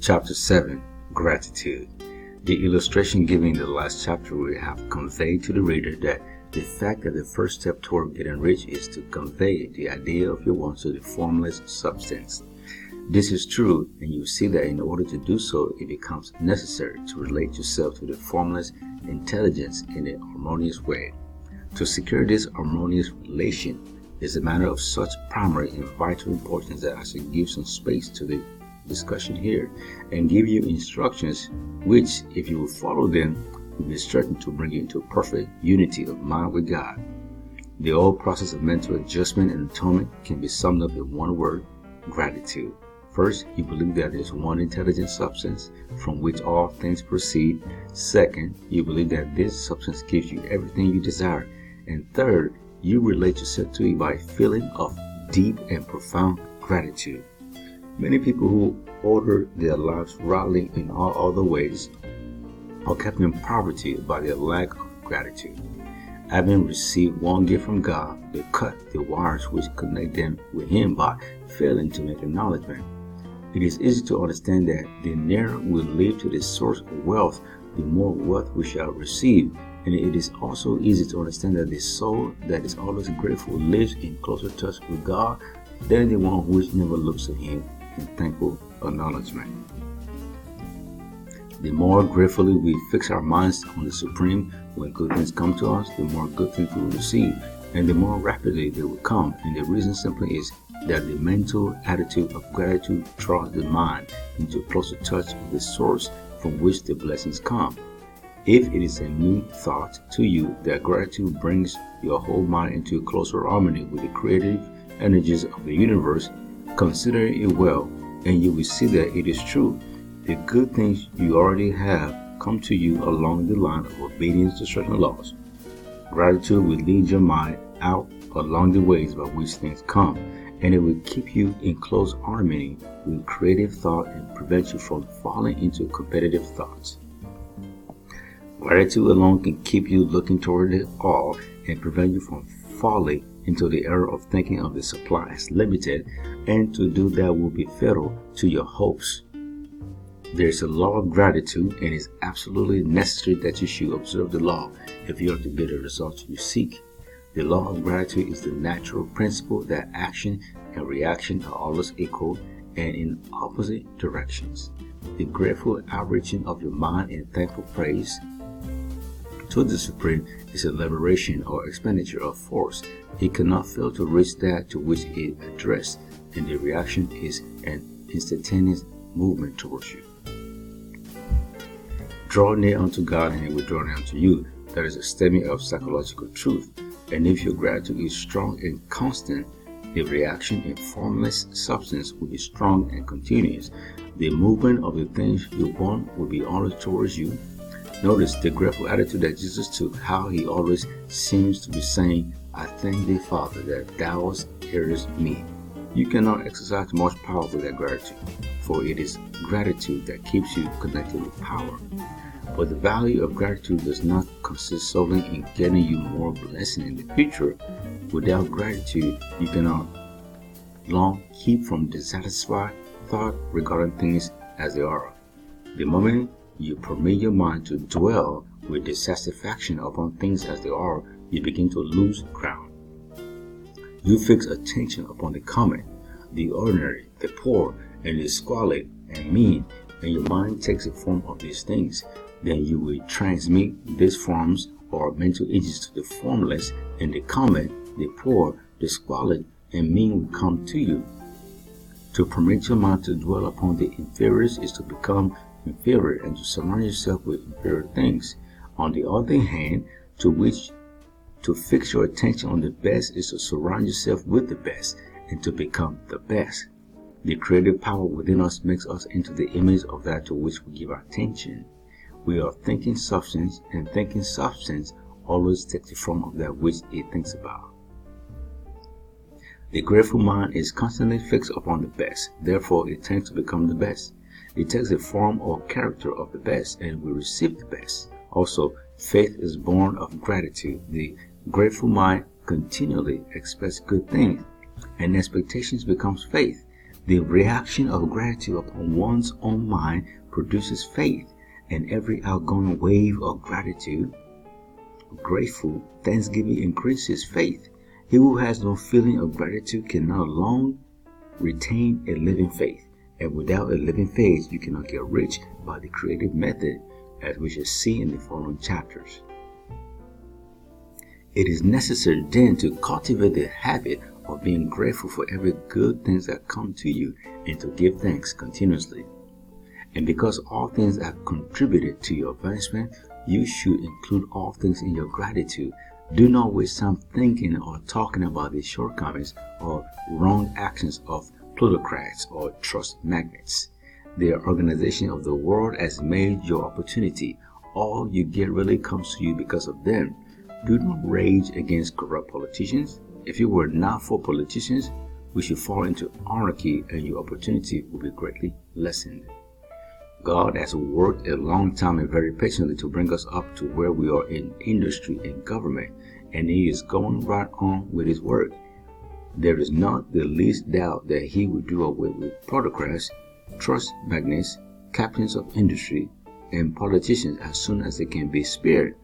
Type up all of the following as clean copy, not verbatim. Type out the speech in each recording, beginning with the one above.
Chapter 7, Gratitude. The illustration given in the last chapter will have conveyed to the reader that the fact that the first step toward getting rich is to convey the idea of your wants to the formless substance. This is true, and you see that in order to do so, it becomes necessary to relate yourself to the formless intelligence in a harmonious way. To secure this harmonious relation is a matter of such primary and vital importance that I should give some space to the discussion here and give you instructions which, if you will follow them, will be certain to bring you into perfect unity of mind with God. The whole process of mental adjustment and atonement can be summed up in one word: gratitude. First, you believe that there is one intelligent substance from which all things proceed. Second, you believe that this substance gives you everything you desire. And third, you relate yourself to it by a feeling of deep and profound gratitude. Many people who order their lives rightly in all other ways are kept in poverty by their lack of gratitude. Having received one gift from God, they cut the wires which connect them with Him by failing to make acknowledgement. It is easy to understand that the nearer we live to the source of wealth, the more wealth we shall receive. And it is also easy to understand that the soul that is always grateful lives in closer touch with God than the one which never looks at Him in thankful acknowledgement. The more gratefully we fix our minds on the Supreme when good things come to us, the more good things we will receive, and the more rapidly they will come. And the reason simply is that the mental attitude of gratitude draws the mind into closer touch with the source from which the blessings come. If it is a new thought to you that gratitude brings your whole mind into closer harmony with the creative energies of the universe, consider it well, and you will see that it is true. The good things you already have come to you along the line of obedience to certain laws. Gratitude will lead your mind out along the ways by which things come, and it will keep you in close harmony with creative thought and prevent you from falling into competitive thoughts. Gratitude alone can keep you looking toward it all and prevent you from falling into the error of thinking of the supply as limited, and to do that will be fatal to your hopes. There is a law of gratitude, and it is absolutely necessary that you should observe the law if you are to get the results you seek. The law of gratitude is the natural principle that action and reaction are always equal and in opposite directions. The grateful outreaching of your mind in thankful praise to the Supreme is a liberation or expenditure of force. It cannot fail to reach that to which it addressed, and the reaction is an instantaneous movement towards you. Draw near unto God, and He will draw near unto you. That is a statement of psychological truth. And if your gratitude is strong and constant, the reaction in formless substance will be strong and continuous. The movement of the things you want will be always towards you. Notice the grateful attitude that Jesus took, how He always seems to be saying, I thank Thee, Father, that Thou hearest me. You cannot exercise much power with that gratitude, for it is gratitude that keeps you connected with power. But the value of gratitude does not consist solely in getting you more blessing in the future. Without gratitude, you cannot long keep from dissatisfied thought regarding things as they are. The moment you permit your mind to dwell with dissatisfaction upon things as they are, you begin to lose ground. You fix attention upon the common, the ordinary, the poor, and the squalid and mean, and your mind takes the form of these things. Then you will transmit these forms or mental images to the formless, and the common, the poor, the squalid, and mean will come to you. To permit your mind to dwell upon the inferiors is to become inferior and to surround yourself with inferior things. On the other hand, to fix your attention on the best is to surround yourself with the best and to become the best. The creative power within us makes us into the image of that to which we give our attention. We are thinking substance, and thinking substance always takes the form of that which it thinks about. The grateful mind is constantly fixed upon the best, therefore it tends to become the best. It takes the form or character of the best, and we receive the best. Also, faith is born of gratitude. The grateful mind continually expects good things, and expectations becomes faith. The reaction of gratitude upon one's own mind produces faith, and every outgoing wave of gratitude, grateful thanksgiving increases faith. He who has no feeling of gratitude cannot long retain a living faith, and without a living faith, you cannot get rich by the creative method, as we shall see in the following chapters. It is necessary then to cultivate the habit of being grateful for every good thing that comes to you and to give thanks continuously. And because all things have contributed to your advancement, you should include all things in your gratitude. Do not waste time thinking or talking about the shortcomings or wrong actions of plutocrats or trust magnates. The organization of the world has made your opportunity. All you get really comes to you because of them. Do not rage against corrupt politicians. If it were not for politicians, we should fall into anarchy and your opportunity will be greatly lessened. God has worked a long time and very patiently to bring us up to where we are in industry and government, and He is going right on with His work. There is not the least doubt that He will do away with plutocrats, trust magnates, captains of industry, and politicians as soon as they can be spared.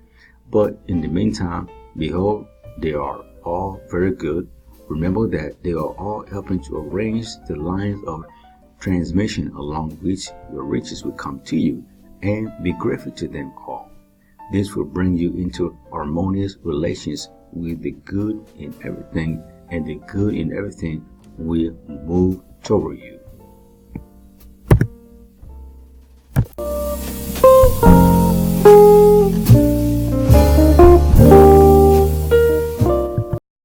But in the meantime, behold, they are all very good. Remember that they are all helping to arrange the lines of transmission along which your riches will come to you, and be grateful to them all. This will bring you into harmonious relations with the good in everything, and the good in everything will move toward you.